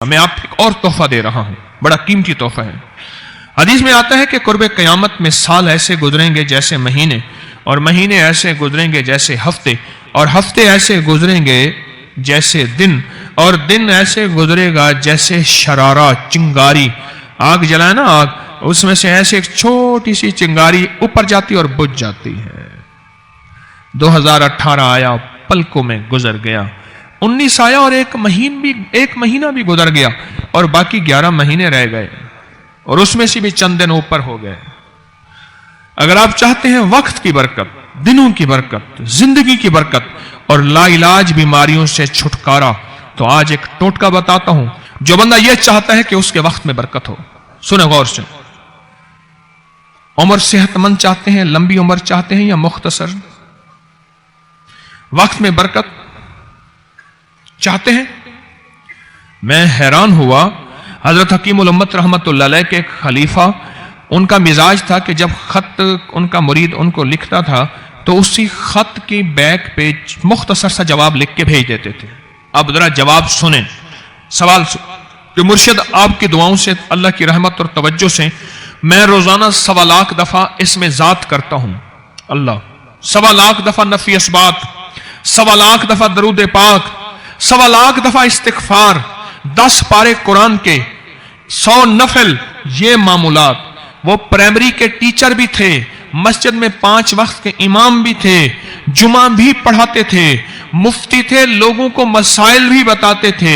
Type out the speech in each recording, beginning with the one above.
میں آپ ایک اور تحفہ دے رہا ہوں، بڑا قیمتی تحفہ ہے۔ حدیث میں آتا ہے کہ قرب قیامت میں سال ایسے گزریں گے جیسے مہینے، اور مہینے ایسے گزریں گے جیسے ہفتے، اور ہفتے ایسے گزریں گے جیسے دن، اور دن ایسے گزرے گا جیسے شرارہ، چنگاری۔ آگ جلائے نا آگ، اس میں سے ایسے ایک چھوٹی سی چنگاری اوپر جاتی اور بجھ جاتی ہے۔ 2018 آیا، پلکوں میں گزر گیا۔ 19 آیا اور ایک مہینہ بھی گزر گیا، اور باقی 11 مہینے رہ گئے، اور اس میں سے بھی چند دن اوپر ہو گئے۔ اگر آپ چاہتے ہیں وقت کی برکت، دنوں کی برکت، زندگی کی برکت اور لا علاج بیماریوں سے چھٹکارا، تو آج ایک ٹوٹکا بتاتا ہوں۔ جو بندہ یہ چاہتا ہے کہ اس کے وقت میں برکت ہو، سنیں غور سے۔ عمر صحت مند چاہتے ہیں، لمبی عمر چاہتے ہیں یا مختصر؟ وقت میں برکت چاہتے ہیں؟ میں حیران ہوا، حضرت حکیم الامت رحمت اللہ علیہ کے ایک خلیفہ، ان کا مزاج تھا کہ جب خط ان کا مرید ان کو لکھتا تھا تو اسی خط کی بیک پہ مختصر سا جواب لکھ کے بھیج دیتے تھے۔ اب ذرا جواب سنیں، سوال کہ مرشد آپ کی دعاؤں سے، اللہ کی رحمت اور توجہ سے میں روزانہ 1.25 لاکھ دفعہ اس میں ذات کرتا ہوں اللہ، 1.25 لاکھ دفعہ نفی اثبات، 1.25 لاکھ دفعہ درود پاک، 1.25 لاکھ دفعہ استغفار، 10 پارے قرآن کے، 100 نفل، یہ معمولات۔ وہ پرائمری کے ٹیچر بھی تھے، مسجد میں 5 وقت کے امام بھی تھے، جمعہ بھی پڑھاتے تھے، مفتی تھے، لوگوں کو مسائل بھی بتاتے تھے،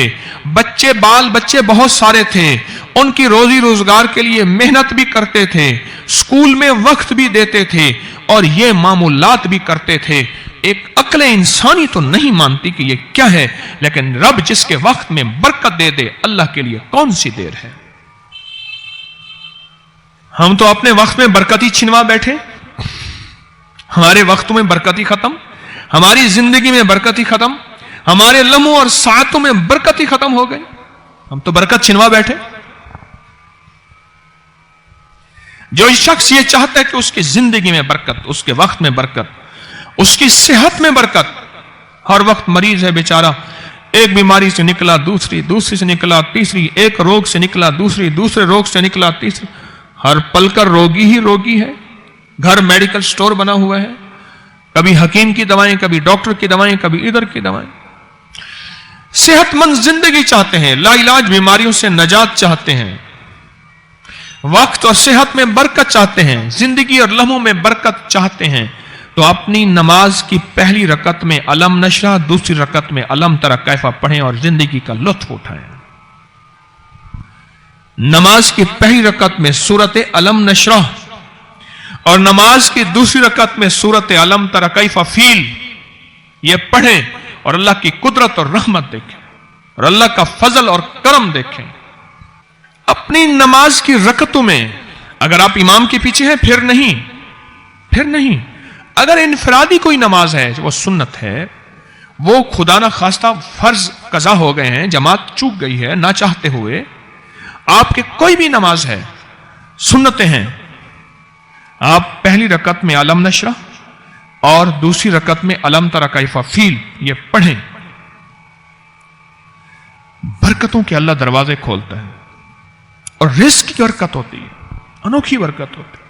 بال بچے بہت سارے تھے، ان کی روزی روزگار کے لیے محنت بھی کرتے تھے، اسکول میں وقت بھی دیتے تھے، اور یہ معمولات بھی کرتے تھے۔ ایک عقل انسانی تو نہیں مانتی کہ یہ کیا ہے، لیکن رب جس کے وقت میں برکت دے دے، اللہ کے لیے کون سی دیر ہے۔ ہم تو اپنے وقت میں برکت ہی چھنوا بیٹھے، ہمارے وقتوں میں برکت ہی ختم، ہماری زندگی میں برکت ہی ختم، ہمارے لمحوں اور ساعتوں میں برکت ہی ختم ہو گئی، ہم تو برکت چھنوا بیٹھے۔ جو شخص یہ چاہتا ہے کہ اس کی زندگی میں برکت، اس کے وقت میں برکت، اس کی صحت میں برکت، ہر وقت مریض ہے بیچارہ، ایک بیماری سے نکلا دوسری، دوسری سے نکلا تیسری، ایک روگ سے نکلا دوسری، دوسرے روگ سے نکلا تیسری، ہر پل کر روگی ہی روگی ہے۔ گھر میڈیکل سٹور بنا ہوا ہے، کبھی حکیم کی دوائیں، کبھی ڈاکٹر کی دوائیں، کبھی ادھر کی دوائیں۔ صحت مند زندگی چاہتے ہیں، لا علاج بیماریوں سے نجات چاہتے ہیں، وقت اور صحت میں برکت چاہتے ہیں، زندگی اور لمحوں میں برکت چاہتے ہیں، تو اپنی نماز کی پہلی رکعت میں علم نشرح، دوسری رکعت میں علم تری کیف پڑھیں اور زندگی کا لطف اٹھائیں۔ نماز کی پہلی رکعت میں سورت علم نشرح اور نماز کی دوسری رکعت میں سورت علم تری کیف فیل، یہ پڑھیں اور اللہ کی قدرت اور رحمت دیکھیں، اور اللہ کا فضل اور کرم دیکھیں۔ اپنی نماز کی رکعتوں میں اگر آپ امام کے پیچھے ہیں پھر نہیں، اگر انفرادی کوئی نماز ہے وہ سنت ہے، وہ خدا نہ خواستہ فرض قضا ہو گئے ہیں، جماعت چوک گئی ہے نہ چاہتے ہوئے، آپ کے کوئی بھی نماز ہے، سنتیں ہیں، آپ پہلی رکعت میں علم نشرح اور دوسری رکعت میں علم تری کیف فیل یہ پڑھیں۔ برکتوں کے اللہ دروازے کھولتا ہے، اور رزق کی برکت ہوتی ہے، انوکھی برکت ہوتی ہے۔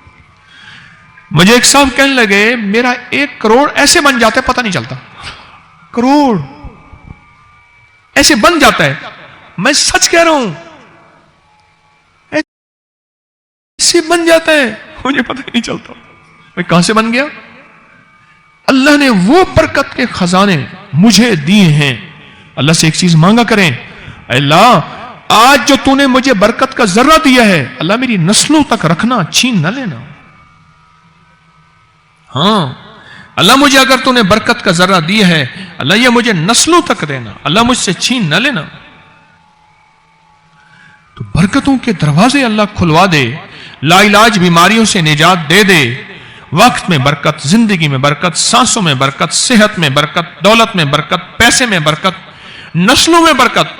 مجھے ایک صاحب کہنے لگے میرا 1 کروڑ ایسے بن جاتا ہے پتہ نہیں چلتا، کروڑ ایسے بن جاتا ہے، میں سچ کہہ رہا ہوں، ایسے بن جاتا ہے مجھے پتہ نہیں چلتا، میں کہاں سے بن گیا؟ اللہ نے وہ برکت کے خزانے مجھے دیے ہیں۔ اللہ سے ایک چیز مانگا کریں، اللہ آج جو تو نے مجھے برکت کا ذرہ دیا ہے، اللہ میری نسلوں تک رکھنا، چھین نہ لینا۔ ہاں اللہ مجھے اگر تو نے برکت کا ذرہ دیا ہے، اللہ یہ مجھے نسلوں تک دینا، اللہ مجھ سے چھین نہ لینا۔ تو برکتوں کے دروازے اللہ کھلوا دے، لا علاج بیماریوں سے نجات دے دے، وقت میں برکت، زندگی میں برکت، سانسوں میں برکت، صحت میں برکت، دولت میں برکت، پیسے میں برکت، نسلوں میں برکت۔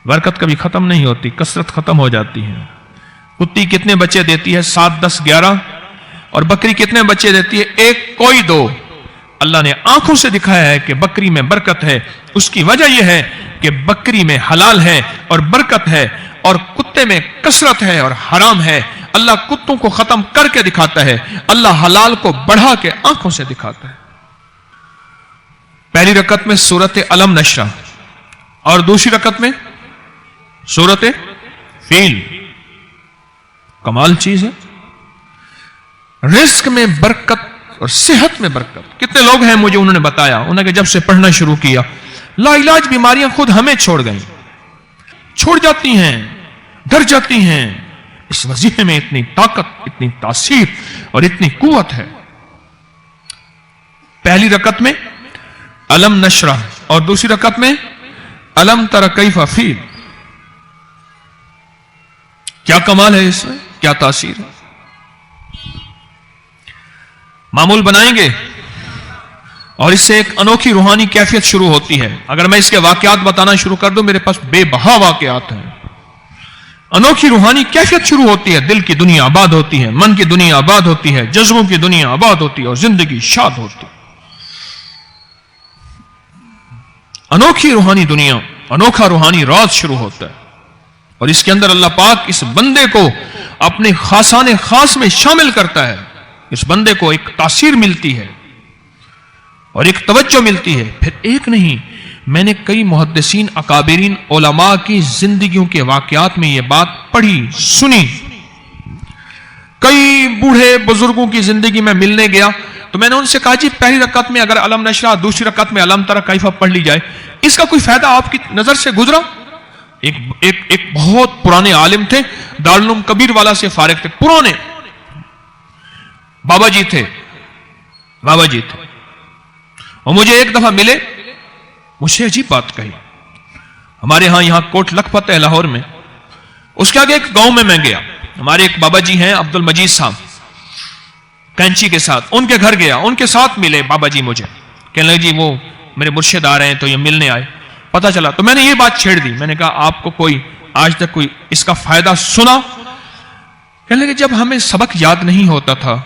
برکت کبھی ختم نہیں ہوتی، کثرت ختم ہو جاتی ہے۔ کتی کتنے بچے دیتی ہے؟ 7، 10، 11۔ اور بکری کتنے بچے دیتی ہے؟ 1، کوئی 2۔ اللہ نے آنکھوں سے دکھایا ہے کہ بکری میں برکت ہے، اس کی وجہ یہ ہے کہ بکری میں حلال ہے اور برکت ہے اور کتے میں کثرت ہے اور حرام ہے. اللہ کتوں کو ختم کر کے دکھاتا ہے, اللہ حلال کو بڑھا کے آنکھوں سے دکھاتا ہے. پہلی رکعت میں سورت علم نشرہ اور دوسری رکعت میں سورت فیل. کمال چیز ہے. رزق میں برکت اور صحت میں برکت. کتنے لوگ ہیں مجھے انہوں نے بتایا, انہوں نے جب سے پڑھنا شروع کیا لا علاج بیماریاں خود ہمیں چھوڑ گئیں, چھوڑ جاتی ہیں, ڈر جاتی ہیں. اس وظیفے میں اتنی طاقت, اتنی تاثیر اور اتنی قوت ہے. پہلی رکعت میں علم نشرہ اور دوسری رکعت میں علم تر کیف فیل. کیا کمال ہے اس میں, کیا تاثیر ہے. معمول بنائیں گے اور اس سے ایک انوکھی روحانی کیفیت شروع ہوتی ہے. اگر میں اس کے واقعات بتانا شروع کر دوں, میرے پاس بے بہا واقعات ہیں. انوکھی روحانی کیفیت شروع ہوتی ہے, دل کی دنیا آباد ہوتی ہے, من کی دنیا آباد ہوتی ہے, جذبوں کی دنیا آباد ہوتی ہے اور زندگی شاد ہوتی ہے. انوکھی روحانی دنیا, انوکھا روحانی راز شروع ہوتا ہے اور اس کے اندر اللہ پاک اس بندے کو اپنے خاصان خاص میں شامل کرتا ہے. اس بندے کو ایک تاثیر ملتی ہے اور ایک توجہ ملتی ہے. پھر ایک نہیں, میں نے کئی محدثین, اکابرین, علماء کی زندگیوں کے واقعات میں یہ بات پڑھی, سنی. کئی بوڑھے بزرگوں کی زندگی میں ملنے گیا تو میں نے ان سے کہا جی پہلی رکعت میں اگر علم نشرہ, دوسری رکعت میں علم تر کیف پڑھ لی جائے, اس کا کوئی فائدہ آپ کی نظر سے گزرا؟ ایک بہت پرانے عالم تھے, دارالعلوم کبیر والا سے فارغ تھے, پرانے بابا جی تھے. اور مجھے ایک دفعہ ملے, مجھے عجیب بات کہی. ہمارے ہاں یہاں کوٹ لکھپت ہے لاہور میں, اس کے آگے ایک گاؤں میں گیا. ہمارے ایک بابا جی ہیں عبد المجید صاحب, کینچی کے ساتھ, ان کے گھر گیا, ان کے ساتھ ملے بابا جی. مجھے کہنے لگے جی وہ میرے مرشد آ رہے ہیں تو یہ ملنے آئے. پتا چلا تو میں نے یہ بات چھیڑ دی. میں نے کہا آپ کو کوئی آج تک کوئی اس کا فائدہ سنا؟ کہنے لگے جب ہمیں سبق یاد نہیں ہوتا تھا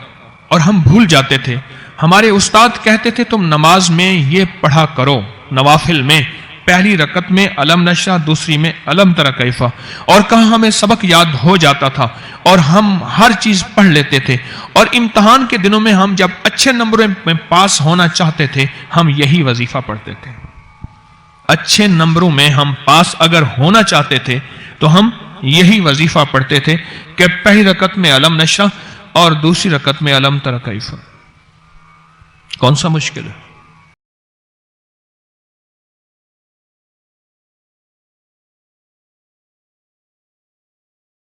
اور ہم بھول جاتے تھے, ہمارے استاد کہتے تھے تم نماز میں یہ پڑھا کرو, نوافل میں پہلی رکعت میں علم نشرہ, دوسری میں علم تر کیف, اور کہاں ہمیں سبق یاد ہو جاتا تھا اور ہم ہر چیز پڑھ لیتے تھے, اور امتحان کے دنوں میں ہم جب اچھے نمبروں میں پاس ہونا چاہتے تھے ہم یہی وظیفہ پڑھتے تھے. اچھے نمبروں میں ہم پاس اگر ہونا چاہتے تھے تو ہم یہی وظیفہ پڑھتے تھے کہ پہلی رکعت میں علم نشرہ اور دوسری رکعت میں علم تر کیف. کون سا مشکل ہے؟